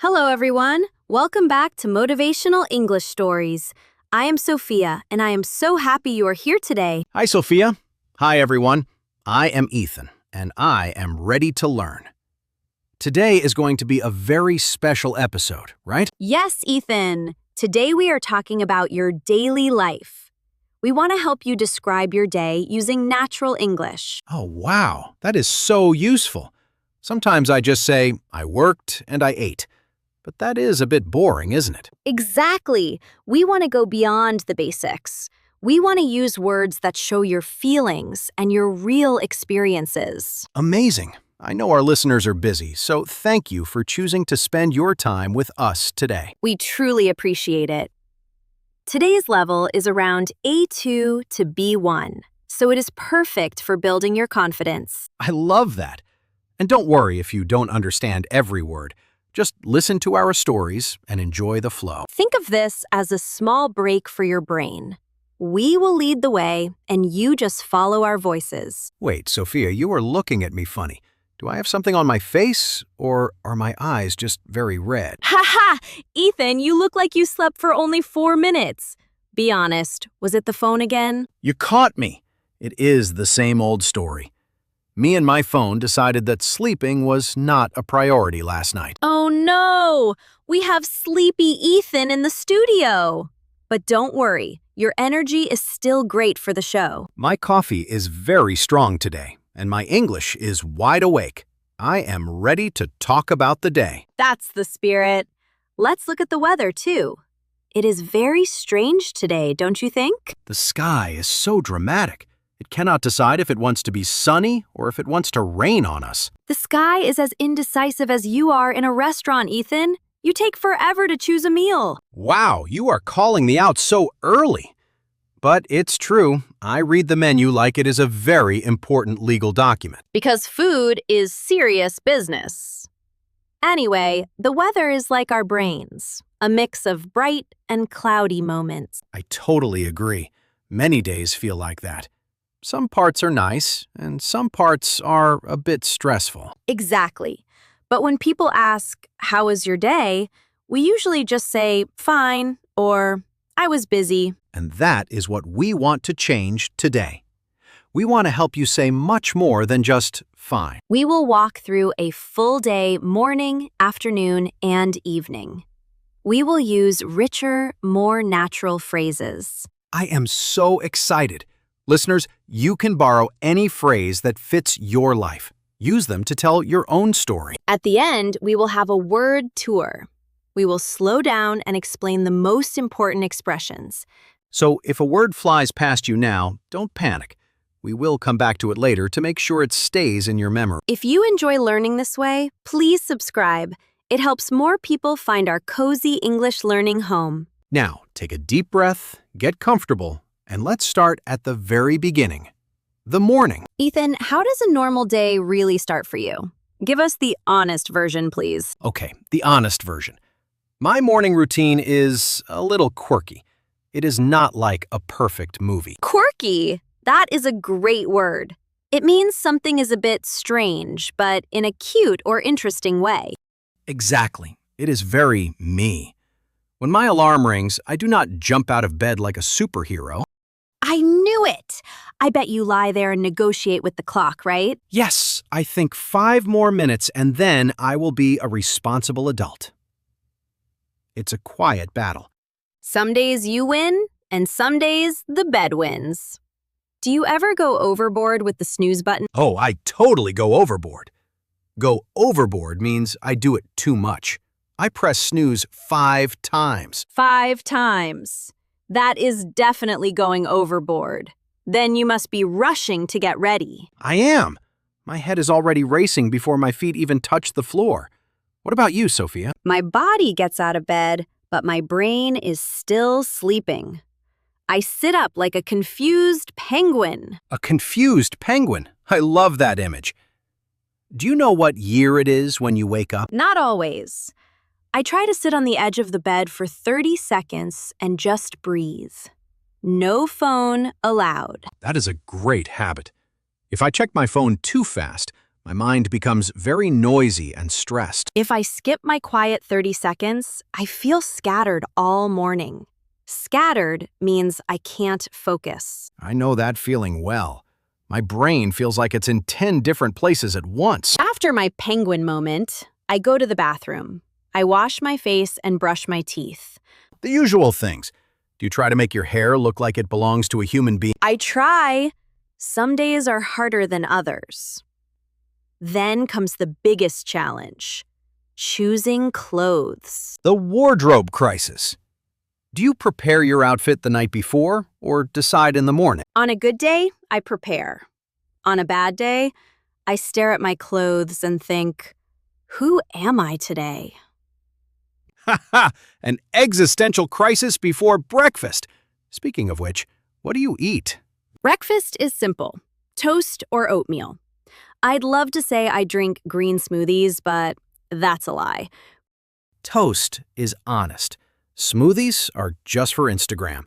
Hello, everyone. Welcome back to Motivational English Stories. I am Sophia, and I am so happy you are here today. Hi, Sophia. Hi, everyone. I am Ethan, and I am ready to learn. Today is going to be a very special episode, right? Yes, Ethan. Today we are talking about your daily life. We want to help you describe your day using natural English. Oh, wow. That is so useful. Sometimes I just say, I worked and I ate. But that is a bit boring, isn't it? Exactly. We want to go beyond the basics. We want to use words that show your feelings and your real experiences. Amazing. I know our listeners are busy, so thank you for choosing to spend your time with us today. We truly appreciate it. Today's level is around A2 to B1, so it is perfect for building your confidence. I love that. And don't worry if you don't understand every word. Just listen to our stories and enjoy the flow. Think of this as a small break for your brain. We will lead the way, and you just follow our voices. Wait, Sophia, you are looking at me funny. Do I have something on my face, or are my eyes just very red? Ha ha! Ethan, you look like you slept for only 4 minutes. Be honest, was it the phone again? You caught me. It is the same old story. Me and my phone decided that sleeping was not a priority last night. Oh no! We have sleepy Ethan in the studio. But don't worry, your energy is still great for the show. My coffee is very strong today, and my English is wide awake. I am ready to talk about the day. That's the spirit. Let's look at the weather, too. It is very strange today, don't you think? The sky is so dramatic. It cannot decide if it wants to be sunny or if it wants to rain on us. The sky is as indecisive as you are in a restaurant, Ethan. You take forever to choose a meal. Wow, you are calling me out so early. But it's true. I read the menu like it is a very important legal document. Because food is serious business. Anyway, the weather is like our brains, a mix of bright and cloudy moments. I totally agree. Many days feel like that. Some parts are nice, and some parts are a bit stressful. Exactly. But when people ask, "How was your day?" we usually just say, "Fine," or "I was busy." And that is what we want to change today. We want to help you say much more than just fine. We will walk through a full day, morning, afternoon, and evening. We will use richer, more natural phrases. I am so excited. Listeners, you can borrow any phrase that fits your life. Use them to tell your own story. At the end, we will have a word tour. We will slow down and explain the most important expressions. So if a word flies past you now, don't panic. We will come back to it later to make sure it stays in your memory. If you enjoy learning this way, please subscribe. It helps more people find our cozy English learning home. Now, take a deep breath, get comfortable, and let's start at the very beginning. The morning. Ethan, how does a normal day really start for you? Give us the honest version, please. Okay, the honest version. My morning routine is a little quirky. It is not like a perfect movie. Quirky? That is a great word. It means something is a bit strange, but in a cute or interesting way. Exactly. It is very me. When my alarm rings, I do not jump out of bed like a superhero. I knew it! I bet you lie there and negotiate with the clock, right? Yes, I think 5 more minutes and then I will be a responsible adult. It's a quiet battle. Some days you win, and some days the bed wins. Do you ever go overboard with the snooze button? Oh, I totally go overboard. Go overboard means I do it too much. I press snooze 5 times. 5 times. That is definitely going overboard. Then you must be rushing to get ready. I am. My head is already racing before my feet even touch the floor. What about you, Sophia? My body gets out of bed, but my brain is still sleeping. I sit up like a confused penguin. A confused penguin. I love that image. Do you know what year it is when you wake up? Not always. I try to sit on the edge of the bed for 30 seconds and just breathe. No phone allowed. That is a great habit. If I check my phone too fast, My mind becomes very noisy and stressed. If I skip my quiet 30 seconds, I feel scattered all morning. Scattered means I can't focus. I know that feeling well. My brain feels like it's in 10 different places at once. After my penguin moment, I go to the bathroom. I wash my face and brush my teeth. The usual things. Do you try to make your hair look like it belongs to a human being? I try. Some days are harder than others. Then comes the biggest challenge, choosing clothes. The wardrobe crisis. Do you prepare your outfit the night before or decide in the morning? On a good day, I prepare. On a bad day, I stare at my clothes and think, who am I today? Ha! An existential crisis before breakfast. Speaking of which, what do you eat? Breakfast is simple, toast or oatmeal. I'd love to say I drink green smoothies, but that's a lie. Toast is honest. Smoothies are just for Instagram.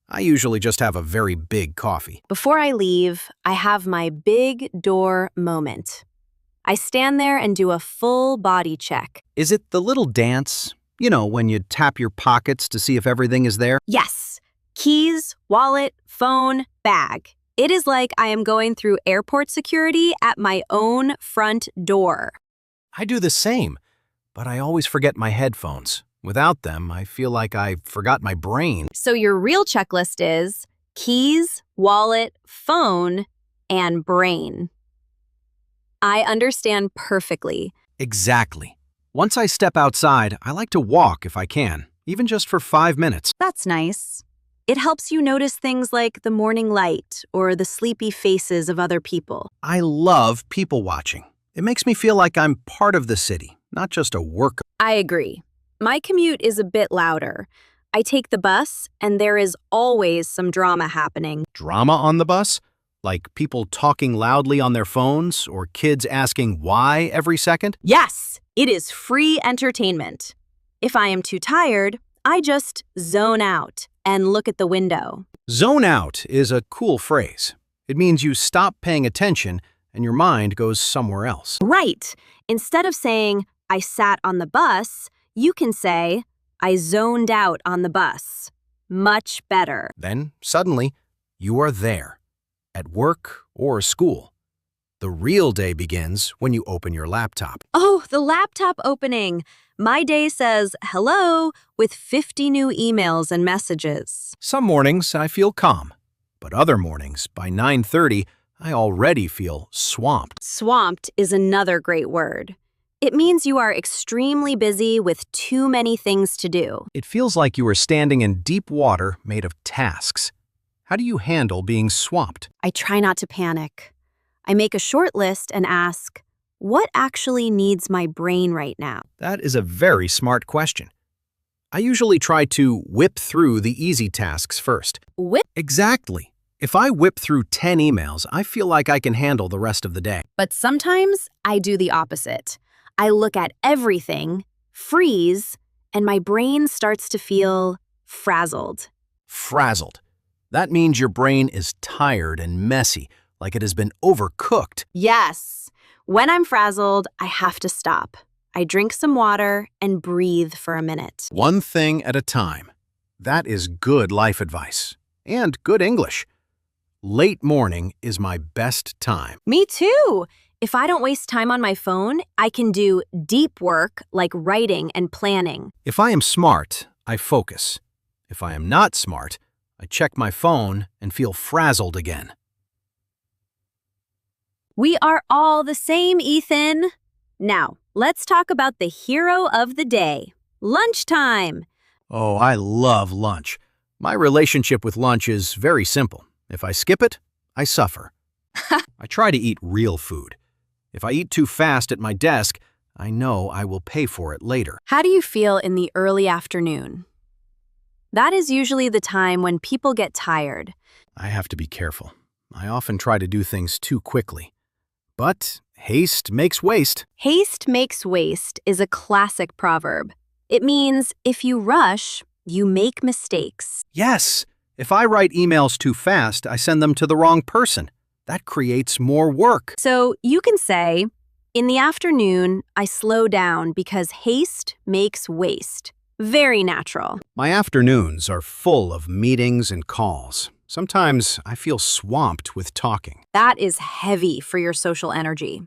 I usually just have a very big coffee. Before I leave, I have my big door moment. I stand there and do a full body check. Is it the little dance? You know, when you tap your pockets to see if everything is there? Yes, keys, wallet, phone, bag. It is like I am going through airport security at my own front door. I do the same, but I always forget my headphones. Without them, I feel like I forgot my brain. So your real checklist is keys, wallet, phone, and brain. I understand perfectly. Exactly. Once I step outside, I like to walk if I can, even just for 5 minutes. That's nice. It helps you notice things like the morning light or the sleepy faces of other people. I love people watching. It makes me feel like I'm part of the city, not just a worker. I agree. My commute is a bit louder. I take the bus, and there is always some drama happening. Drama on the bus? Like people talking loudly on their phones or kids asking why every second? Yes, it is free entertainment. If I am too tired, I just zone out and look at the window. Zone out is a cool phrase. It means you stop paying attention and your mind goes somewhere else. Right. Instead of saying, I sat on the bus, you can say, I zoned out on the bus. Much better. Then, suddenly, you are there, at work or school. The real day begins when you open your laptop. Oh, the laptop opening. My day says, hello, with 50 new emails and messages. Some mornings I feel calm, but other mornings, by 9:30, I already feel swamped. Swamped is another great word. It means you are extremely busy with too many things to do. It feels like you are standing in deep water made of tasks. How do you handle being swamped? I try not to panic. I make a short list and ask, what actually needs my brain right now? That is a very smart question. I usually try to whip through the easy tasks first. Whip? Exactly. If I whip through 10 emails, I feel like I can handle the rest of the day. But sometimes I do the opposite. I look at everything, freeze, and my brain starts to feel frazzled. Frazzled. That means your brain is tired and messy, like it has been overcooked. Yes. When I'm frazzled, I have to stop. I drink some water and breathe for a minute. One thing at a time. That is good life advice. And good English. Late morning is my best time. Me too. If I don't waste time on my phone, I can do deep work like writing and planning. If I am smart, I focus. If I am not smart, I check my phone and feel frazzled again. We are all the same, Ethan. Now, let's talk about the hero of the day, lunchtime. Oh, I love lunch. My relationship with lunch is very simple. If I skip it, I suffer. I try to eat real food. If I eat too fast at my desk, I know I will pay for it later. How do you feel in the early afternoon? That is usually the time when people get tired. I have to be careful. I often try to do things too quickly. But haste makes waste. Haste makes waste is a classic proverb. It means if you rush, you make mistakes. Yes, if I write emails too fast, I send them to the wrong person. That creates more work. So you can say, in the afternoon, I slow down because haste makes waste. Very natural. My afternoons are full of meetings and calls. Sometimes I feel swamped with talking. That is heavy for your social energy.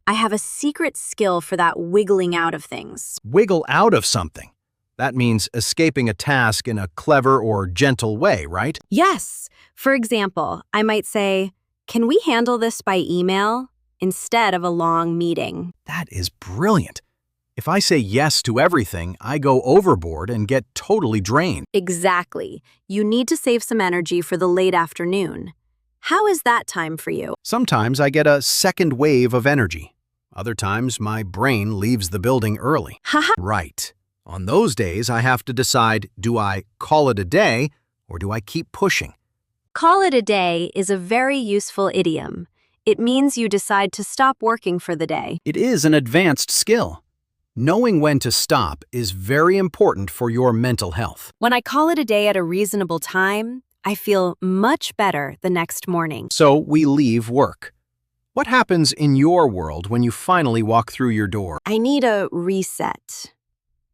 I have a secret skill for that wiggling out of things. Wiggle out of something. That means escaping a task in a clever or gentle way, right? Yes. For example, I might say, can we handle this by email instead of a long meeting? That is brilliant. If I say yes to everything, I go overboard and get totally drained. Exactly. You need to save some energy for the late afternoon. How is that time for you? Sometimes I get a second wave of energy. Other times, my brain leaves the building early. Haha. Right. On those days, I have to decide, do I call it a day or do I keep pushing? Call it a day is a very useful idiom. It means you decide to stop working for the day. It is an advanced skill. Knowing when to stop is very important for your mental health. When I call it a day at a reasonable time, I feel much better the next morning. So we leave work. What happens in your world when you finally walk through your door? I need a reset.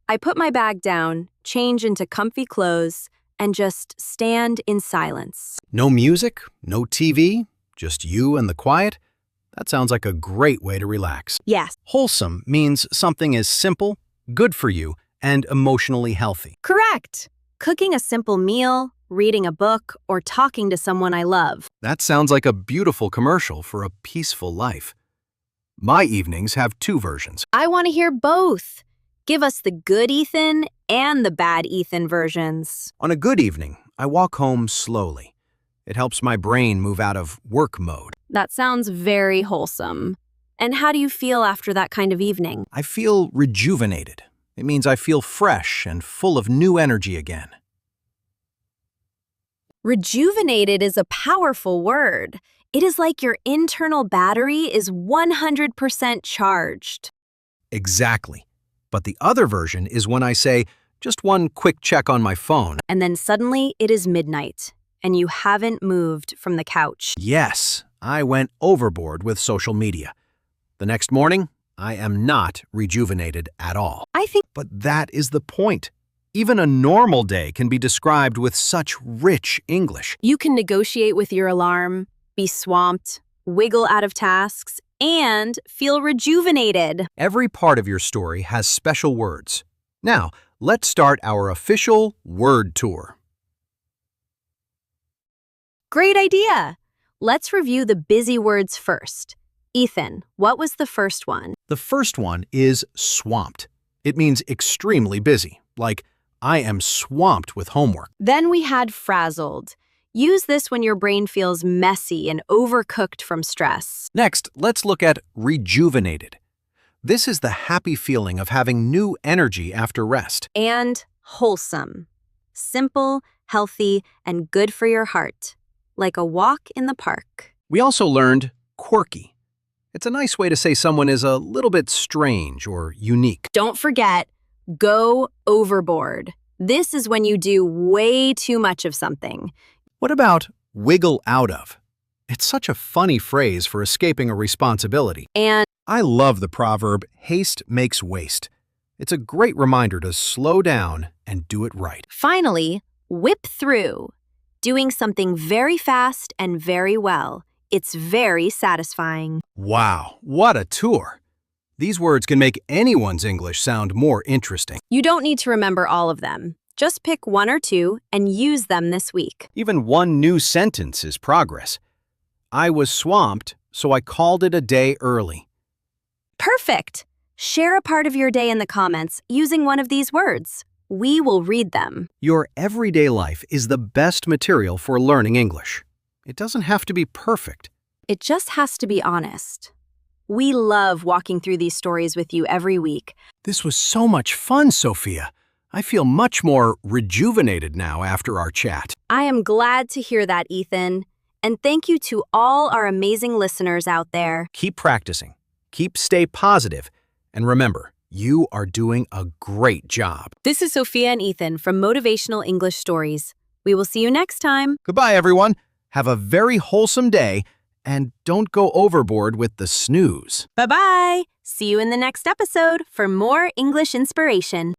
I put my bag down, change into comfy clothes, and just stand in silence. No music, no TV, just you and the quiet? That sounds like a great way to relax. Yes. Wholesome means something is simple, good for you, and emotionally healthy. Correct. Cooking a simple meal, reading a book, or talking to someone I love. That sounds like a beautiful commercial for a peaceful life. My evenings have two versions. I want to hear both. Give us the good Ethan and the bad Ethan versions. On a good evening, I walk home slowly. It helps my brain move out of work mode. That sounds very wholesome. And how do you feel after that kind of evening? I feel rejuvenated. It means I feel fresh and full of new energy again. Rejuvenated is a powerful word. It is like your internal battery is 100% charged. Exactly. But the other version is when I say, just one quick check on my phone. And then suddenly it is midnight, and you haven't moved from the couch. Yes, I went overboard with social media. The next morning, I am not rejuvenated at all. But that is the point. Even a normal day can be described with such rich English. You can negotiate with your alarm, be swamped, wiggle out of tasks, and feel rejuvenated. Every part of your story has special words. Now, let's start our official word tour. Great idea! Let's review the busy words first. Ethan, what was the first one? The first one is swamped. It means extremely busy, like I am swamped with homework. Then we had frazzled. Use this when your brain feels messy and overcooked from stress. Next, let's look at rejuvenated. This is the happy feeling of having new energy after rest. And wholesome. Simple, healthy, and good for your heart. Like a walk in the park. We also learned quirky. It's a nice way to say someone is a little bit strange or unique. Don't forget, go overboard. This is when you do way too much of something. What about wiggle out of? It's such a funny phrase for escaping a responsibility. And I love the proverb, haste makes waste. It's a great reminder to slow down and do it right. finally, whip through. Doing something very fast and very well. It's very satisfying. Wow, what a tour! These words can make anyone's English sound more interesting. You don't need to remember all of them. Just pick one or two and use them this week. Even one new sentence is progress. I was swamped, so I called it a day early. Perfect! Share a part of your day in the comments using one of these words. We will read them. Your everyday life is the best material for learning English. It doesn't have to be perfect. It just has to be honest. We love walking through these stories with you every week. This was so much fun, Sophia. I feel much more rejuvenated now after our chat. I am glad to hear that, Ethan. And thank you to all our amazing listeners out there. Keep practicing. Stay positive. And remember, you are doing a great job. This is Sophia and Ethan from Motivational English Stories. We will see you next time. Goodbye, everyone. Have a very wholesome day And don't go overboard with the snooze. Bye-bye! See you in the next episode for more English inspiration.